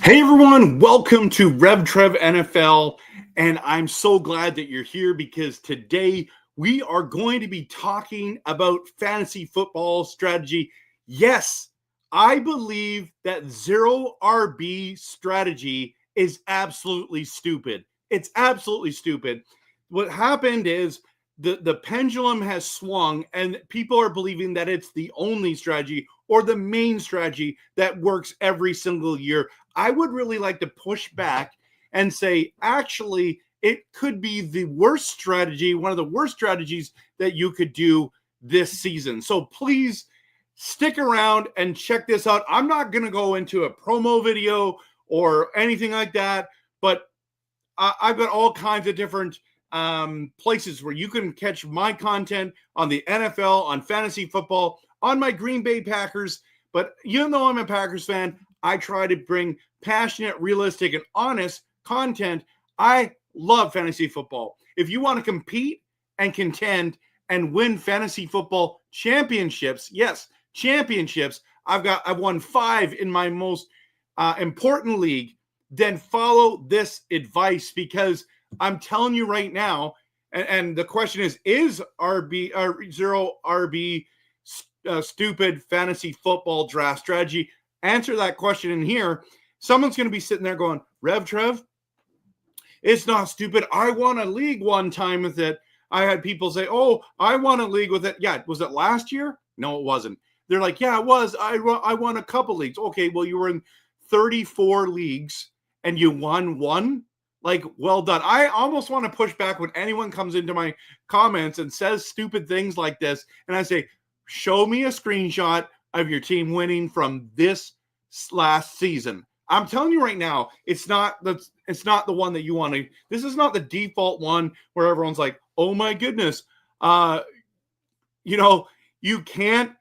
Hey everyone, welcome to RevTrev NFL, and I'm so glad that you're here because today we are going to be talking about fantasy football strategy. Yes, I believe that zero RB strategy is absolutely stupid. It's absolutely stupid. What happened is the pendulum has swung and people are believing that it's the only strategy or the main strategy that works every single year. I would really like to push back and say, actually, it could be the worst strategy, one of the worst strategies that you could do this season. So please stick around and check this out. I'm not going to go into a promo video or anything like that, but I've got all kinds of different places where you can catch my content on the NFL, on fantasy football, on my Green Bay Packers. But even though I'm a Packers fan, I try to bring passionate, realistic, and honest content. I love fantasy football. If you want to compete and contend and win fantasy football championships, yes, championships, I've won 5 in my most important league, then follow this advice because I'm telling you right now, and the question is RB or zero RB stupid fantasy football draft strategy? Answer that question in here. Someone's going to be sitting there going, RevTrev, it's not stupid. I won a league one time with it. I had people say, oh, I won a league with it. Yeah, was it last year? No, it wasn't. They're like, yeah, it was. I won a couple leagues. Okay, well, you were in 34 leagues and you won one? Like, well done. I almost want to push back when anyone comes into my comments and says stupid things like this. And I say, show me a screenshot of your team winning from this last season. I'm telling you right now, it's not the one that you want to. This is not the default one where everyone's like, oh my goodness, you can't.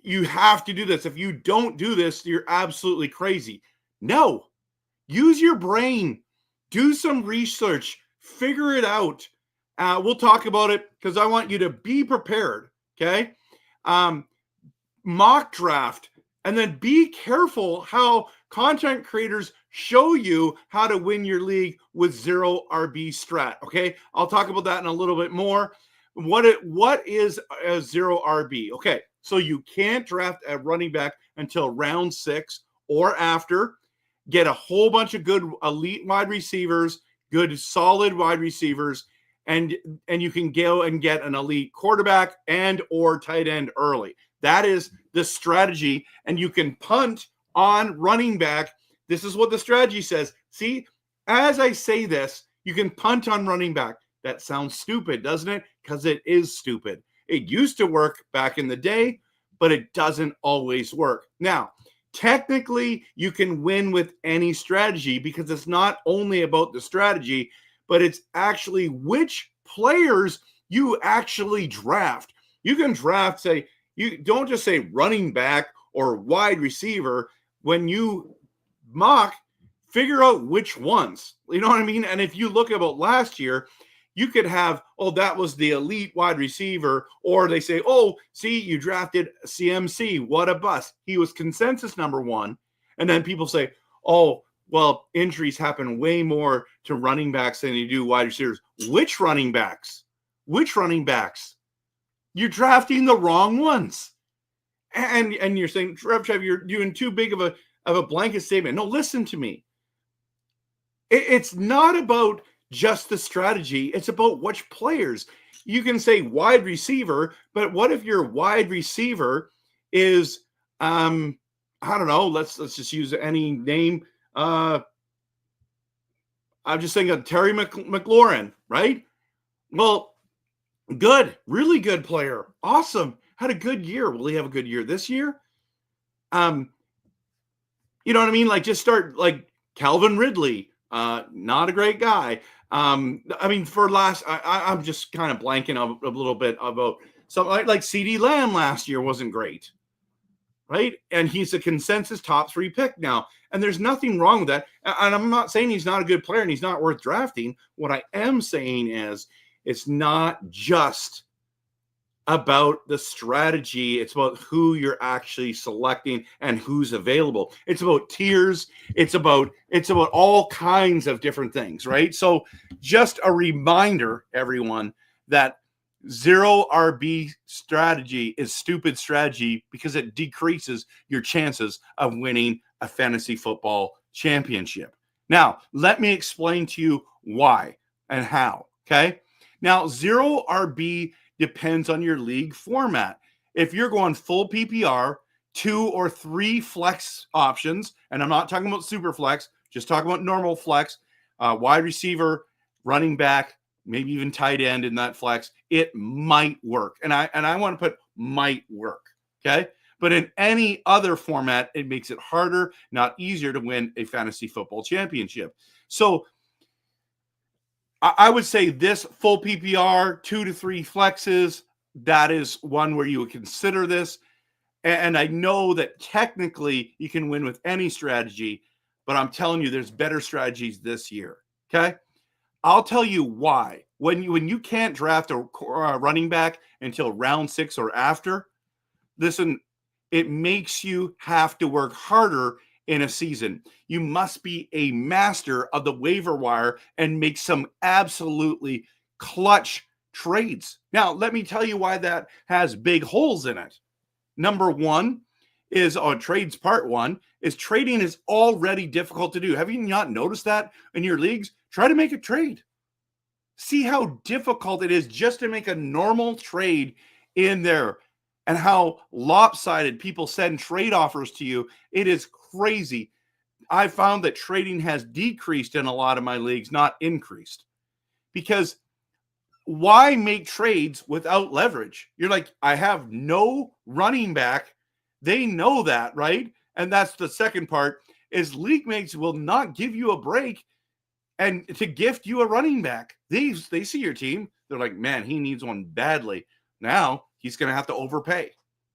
You have to do this. If you don't do this, you're absolutely crazy. No, use your brain. Do some research. Figure it out. We'll talk about it because I want you to be prepared. Okay. Mock draft, and then be careful how content creators show you how to win your league with zero RB strat. Okay, I'll talk about that in a little bit more. What is a zero RB? Okay, so you can't draft a running back until round 6 or after. Get a whole bunch of good elite wide receivers, good solid wide receivers, and you can go and get an elite quarterback and or tight end early. That is the strategy, and you can punt on running back. This is what the strategy says. See, as I say this, you can punt on running back. That sounds stupid, doesn't it? Because it is stupid. It used to work back in the day, but it doesn't always work. Now, technically, you can win with any strategy because it's not only about the strategy, but it's actually which players you actually draft. You can draft, say, you don't just say running back or wide receiver. When you mock, figure out which ones. You know what I mean? And if you look about last year, you could have, oh, that was the elite wide receiver. Or they say, oh, see, you drafted CMC. What a bust. He was consensus number 1. And then people say, oh, well, injuries happen way more to running backs than you do wide receivers. Which running backs? Which running backs? You're drafting the wrong ones. And you're saying, Trev, you're doing too big of a blanket statement. No, listen to me. It's not about just the strategy. It's about which players. You can say wide receiver, but what if your wide receiver is, I don't know, let's just use any name. I'm just thinking of Terry McLaurin, right? Well, good, really good player. Awesome. Had a good year. Will he have a good year this year? You know what I mean? Like, just start like Calvin Ridley. Not a great guy. I mean, for last, I'm just kind of blanking a little bit about something like CeeDee Lamb last year wasn't great, right? And he's a consensus top 3 pick now. And there's nothing wrong with that. And I'm not saying he's not a good player and he's not worth drafting. What I am saying is it's not just about the strategy. It's about who you're actually selecting and who's available. It's about tiers. It's about all kinds of different things, right? So just a reminder, everyone, that zero RB strategy is stupid strategy because it decreases your chances of winning a fantasy football championship. Now, let me explain to you why and how, okay? Now, zero RB depends on your league format. If you're going full PPR, 2 or 3 flex options, and I'm not talking about super flex, just talking about normal flex, wide receiver, running back, maybe even tight end in that flex, it might work. And I want to put might work, okay? But in any other format, it makes it harder, not easier to win a fantasy football championship. So I would say this full PPR, 2 to 3 flexes, that is one where you would consider this. And I know that technically you can win with any strategy, but I'm telling you, there's better strategies this year, okay? I'll tell you why. When you can't draft a running back until round 6 or after, listen, it makes you have to work harder in a season. You must be a master of the waiver wire and make some absolutely clutch trades. Now, let me tell you why that has big holes in it. Number one is on trades. Part one is trading is already difficult to do. Have you not noticed that in your leagues? Try to make a trade. See how difficult it is just to make a normal trade in there and how lopsided people send trade offers to you. It is crazy. I found that trading has decreased in a lot of my leagues, not increased. Because why make trades without leverage? You're like, I have no running back. They know that, right? And that's the second part is league mates will not give you a break and to gift you a running back. They see your team. They're like, man, he needs one badly. Now he's going to have to overpay.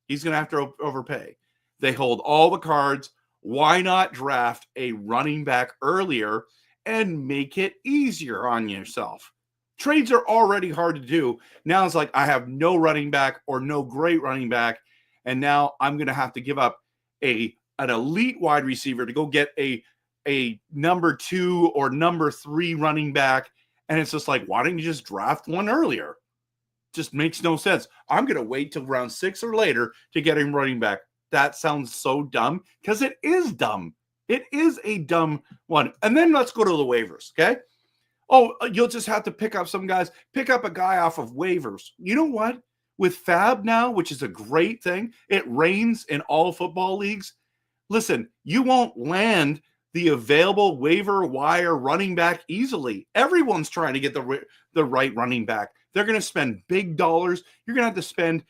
He's going to have to overpay. They hold all the cards. Why not draft a running back earlier and make it easier on yourself? Trades are already hard to do. Now it's like I have no running back or no great running back, and now I'm going to have to give up an elite wide receiver to go get a number 2 or number 3 running back. And it's just like, why don't you just draft one earlier? Just makes no sense. I'm going to wait till round 6 or later to get him running back. That sounds so dumb because it is dumb. It is a dumb one. And then let's go to the waivers, okay? Oh, you'll just have to pick up some guys. Pick up a guy off of waivers. You know what? With Fab now, which is a great thing, it reigns in all football leagues. Listen, you won't land the available waiver wire running back easily. Everyone's trying to get the right running back. They're going to spend big dollars. You're going to have to spend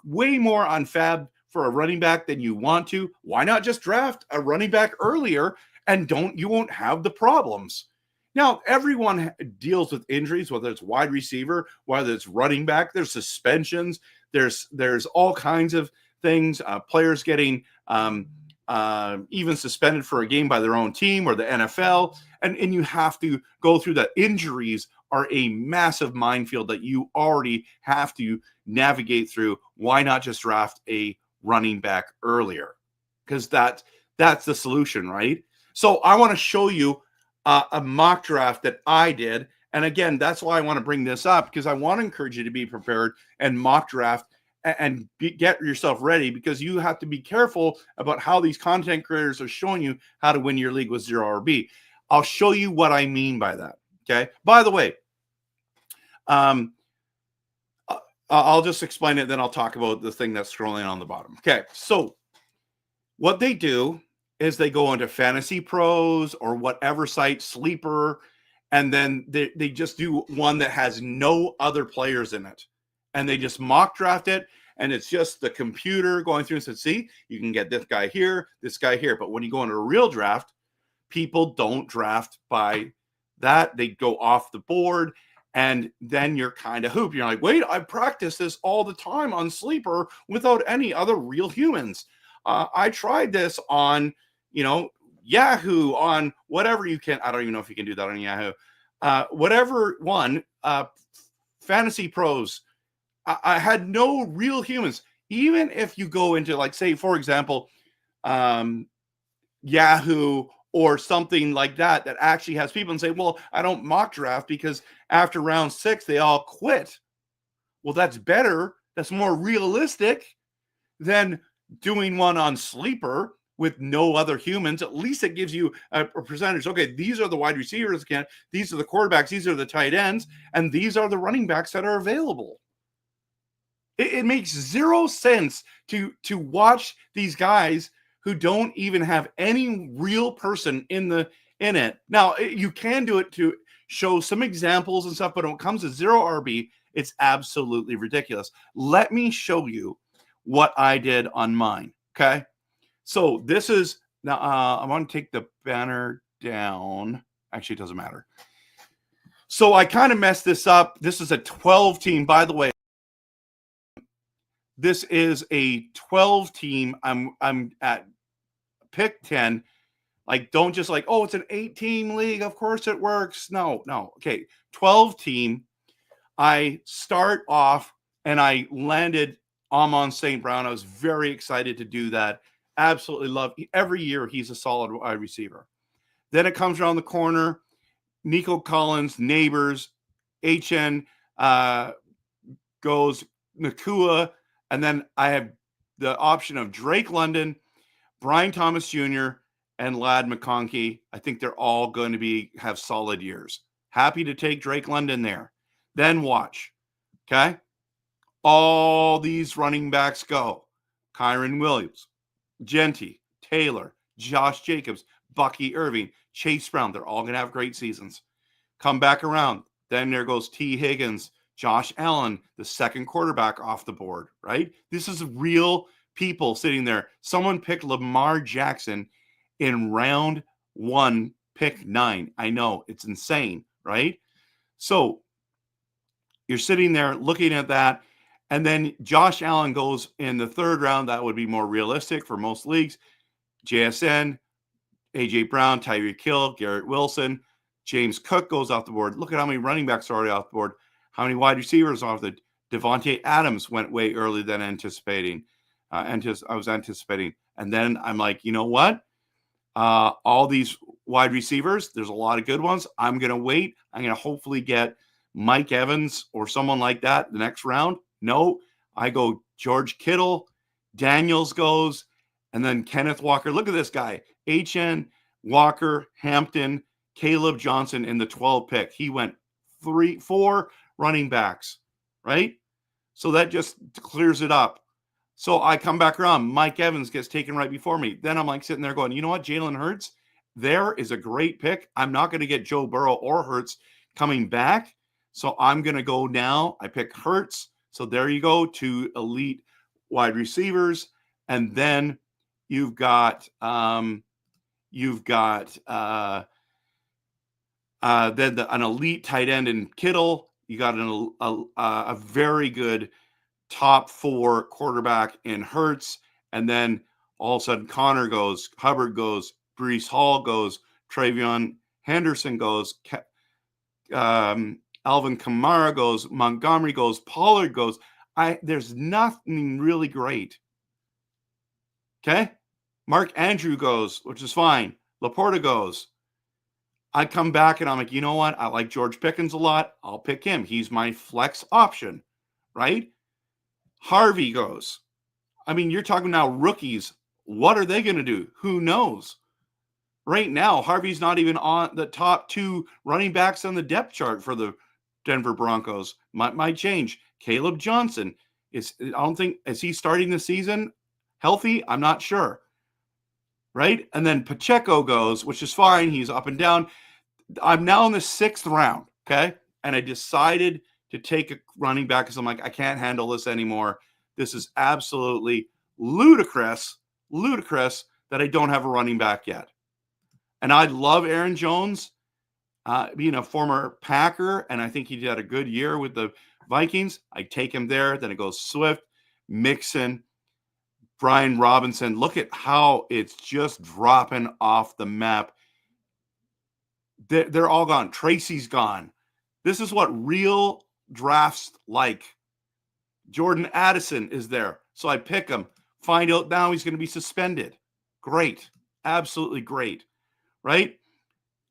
way more on Fab for a running back than you want to. Why not just draft a running back earlier and you won't have the problems? Now, everyone deals with injuries, whether it's wide receiver, whether it's running back, there's suspensions, there's all kinds of things, players getting even suspended for a game by their own team or the NFL, and you have to go through that. Injuries are a massive minefield that you already have to navigate through. Why not just draft a running back earlier? Because that's the solution, right? So I want to show you a mock draft that I did. And again, that's why I want to bring this up, because I want to encourage you to be prepared and mock draft and get yourself ready, because you have to be careful about how these content creators are showing you how to win your league with zero RB. I'll show you what I mean by that. Okay. By the way, I'll just explain it. Then I'll talk about the thing that's scrolling on the bottom. Okay. So what they do is they go into Fantasy Pros or whatever site, Sleeper, and then they just do one that has no other players in it. And they just mock draft it, and it's just the computer going through and says, see, you can get this guy here, this guy here. But when you go into a real draft, people don't draft by that. They go off the board, and then you're kind of hooped. You're like, wait, I practice this all the time on Sleeper without any other real humans. I tried this on, Yahoo, on whatever you can. I don't even know if you can do that on Yahoo. Whatever one, Fantasy Pros. I had no real humans. Even if you go into, like, say, for example, Yahoo or something like that, that actually has people and say, well, I don't mock draft because after round 6, they all quit. Well, that's better. That's more realistic than doing one on Sleeper with no other humans. At least it gives you a percentage. Okay, these are the wide receivers again. These are the quarterbacks. These are the tight ends. And these are the running backs that are available. It makes zero sense to watch these guys who don't even have any real person in it. Now, you can do it to show some examples and stuff, but when it comes to zero RB, it's absolutely ridiculous. Let me show you what I did on mine. Okay. So this is now, I want to take the banner down. Actually, it doesn't matter. So I kind of messed this up. This is a 12 team, by the way. This is a 12 team. I'm at pick 10. Like, don't just like, oh, it's an 8-team league. Of course it works. No. Okay. 12 team. I start off and I landed Amon St. Brown. I was very excited to do that. Absolutely love. Every year he's a solid wide receiver. Then it comes around the corner. Nico Collins, Neighbors, HN goes Nakua. And then I have the option of Drake London, Brian Thomas Jr., and Lad McConkey. I think they're all going to have solid years. Happy to take Drake London there. Then watch. Okay? All these running backs go. Kyron Williams, Genty, Taylor, Josh Jacobs, Bucky Irving, Chase Brown. They're all going to have great seasons. Come back around. Then there goes T. Higgins, Josh Allen, the second quarterback off the board, right? This is real people sitting there. Someone picked Lamar Jackson in round 1, pick 9. I know, it's insane, right? So you're sitting there looking at that, and then Josh Allen goes in the 3rd round. That would be more realistic for most leagues. JSN, A.J. Brown, Tyreek Hill, Garrett Wilson, James Cook goes off the board. Look at how many running backs are already off the board. How many wide receivers off the Devontae Adams went way earlier than anticipating. I was anticipating. And then I'm like, you know what? All these wide receivers, there's a lot of good ones. I'm going to wait. I'm going to hopefully get Mike Evans or someone like that the next round. No, I go George Kittle, Daniels goes, and then Kenneth Walker. Look at this guy. HN, Walker, Hampton, Caleb Johnson in the 12th pick. He went 4 running backs, right? So that just clears it up. So I come back around. Mike Evans gets taken right before me. Then I'm like sitting there going, you know what, Jalen Hurts, there is a great pick. I'm not going to get Joe Burrow or Hurts coming back. So I'm going to go now. I pick Hurts. So there you go, 2 elite wide receivers. And then you've got then an elite tight end in Kittle. You got a very good top 4 quarterback in Hurts. And then all of a sudden Connor goes, Hubbard goes, Breece Hall goes, Travion Henderson goes, Alvin Kamara goes, Montgomery goes, Pollard goes. There's nothing really great. Okay? Mark Andrew goes, which is fine. Laporta goes. I come back and I'm like, you know what? I like George Pickens a lot. I'll pick him. He's my flex option, right? Harvey goes. I mean, you're talking now rookies. What are they going to do? Who knows? Right now, Harvey's not even on the top 2 running backs on the depth chart for the Denver Broncos. Might change. Caleb Johnson is he starting the season healthy? I'm not sure. Right? And then Pacheco goes, which is fine. He's up and down. I'm now in the 6th round, okay? And I decided to take a running back because I'm like, I can't handle this anymore. This is absolutely ludicrous that I don't have a running back yet. And I love Aaron Jones, being a former Packer, and I think he did a good year with the Vikings. I take him there. Then it goes Swift, Mixon, Brian Robinson. Look at how it's just dropping off the map. They're all gone. Tracy's gone. This is what real drafts like. Jordan Addison is there. So I pick him. Find out now he's going to be suspended. Great. Absolutely great. Right?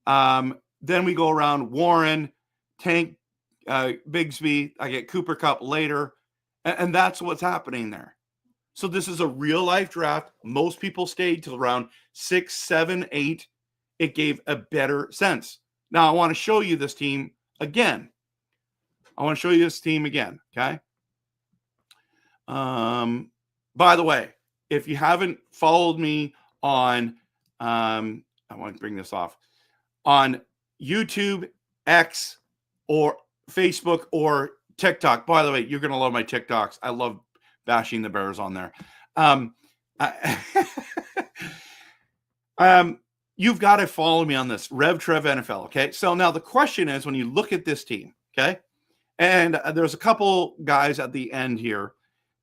Then we go around Warren, Tank, Bigsby. I get Cooper Kupp later. And that's what's happening there. So this is a real life draft. Most people stayed till around 6, 7, 8. It gave a better sense. Now I want to show you this team again. Okay. By the way, if you haven't followed me on, I want to bring this off, on YouTube, X, or Facebook, or TikTok. By the way, you're going to love my TikToks. I love bashing the Bears on there. You've got to follow me on this. Rev Trev NFL, okay? So now the question is, when you look at this team, okay, and there's a couple guys at the end here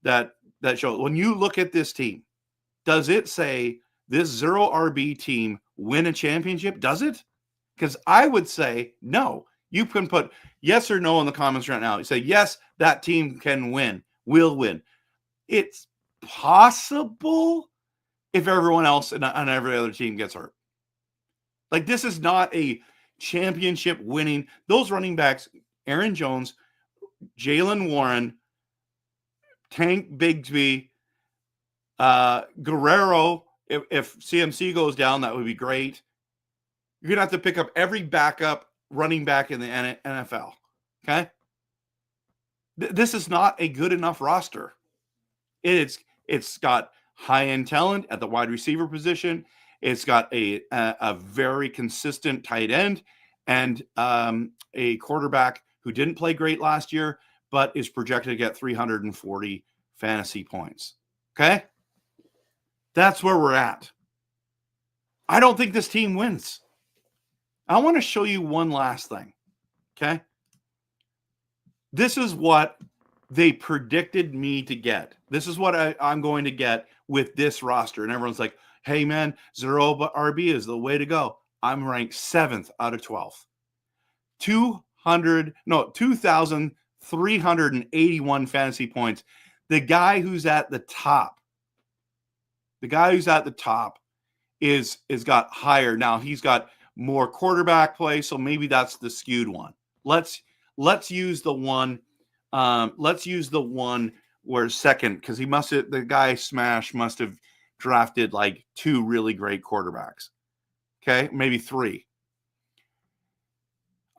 that show, when you look at this team, does it say this 0 RB team win a championship? Does it? Because I would say no. You can put yes or no in the comments right now. You say, yes, that team can win, will win. It's possible if everyone else and every other team gets hurt. Like, this is not a championship winning. Those running backs, Aaron Jones, Jaylen Warren, Tank Bigsby, Guerrero, if CMC goes down, that would be great. You're going to have to pick up every backup running back in the NFL, okay? This is not a good enough roster. It's got high-end talent at the wide receiver position. It's got a very consistent tight end and a quarterback who didn't play great last year, but is projected to get 340 fantasy points. Okay? That's where we're at. I don't think this team wins. I want to show you one last thing. Okay? This is what they predicted me to get. This is what I'm going to get with this roster. And everyone's like, hey, man, 0 RB is the way to go. I'm ranked 7th out of 12. 2,381 fantasy points. The guy who's at the top is got higher. Now he's got more quarterback play, so maybe that's the skewed one. Let's use the one. Let's use the one where second, because the guy Smash must have drafted like 2 really great quarterbacks. Okay, maybe 3.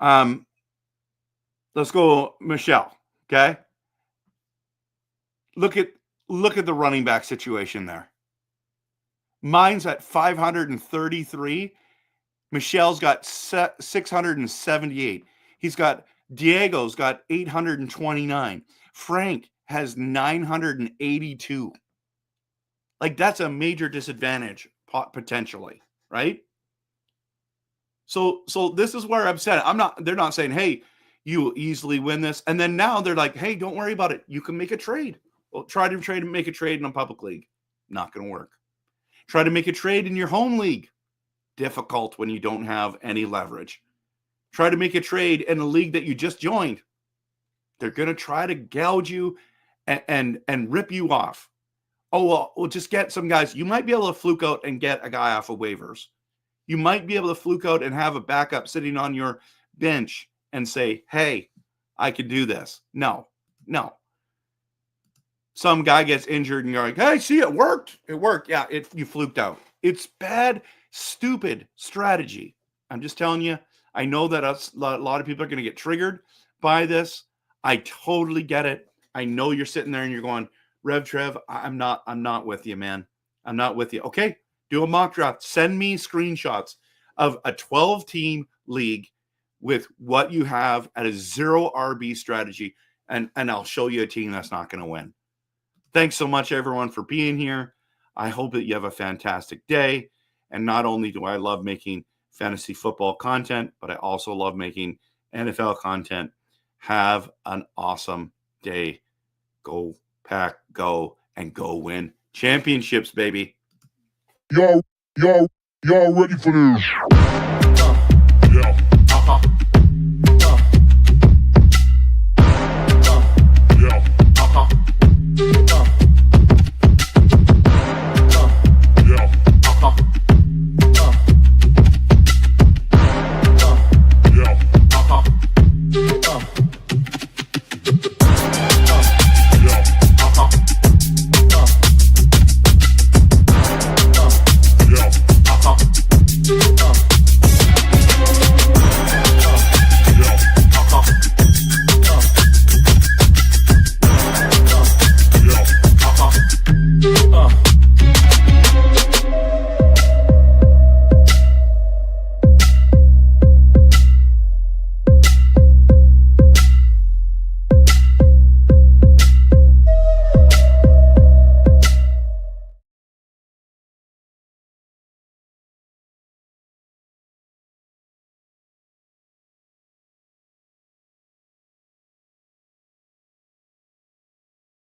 Let's go, Michelle. Okay, look at the running back situation there. Mine's at 533. Michelle's got 678. Diego's got 829. Frank has 982. Like, that's a major disadvantage potentially, right? So this is where I'm saying they're not saying, hey, you will easily win this. And then now they're like, hey, don't worry about it. You can make a trade. Well, try to make a trade in a public league. Not going to work. Try to make a trade in your home league. Difficult when you don't have any leverage. Try to make a trade in a league that you just joined. They're going to try to gouge you and rip you off. Oh, well, we'll just get some guys. You might be able to fluke out and get a guy off of waivers. You might be able to fluke out and have a backup sitting on your bench and say, hey, I could do this. No. Some guy gets injured and you're like, hey, see, it worked. It worked. Yeah, you fluked out. It's bad, stupid strategy. I'm just telling you. I know that a lot of people are going to get triggered by this. I totally get it. I know you're sitting there and you're going, Rev Trev, I'm not with you, man. I'm not with you. Okay, do a mock draft. Send me screenshots of a 12-team league with what you have at a 0 RB strategy, and I'll show you a team that's not going to win. Thanks so much, everyone, for being here. I hope that you have a fantastic day. And not only do I love making fantasy football content, but I also love making NFL content. Have an awesome day. Go Pack, go, and go win championships, baby. Y'all ready for this?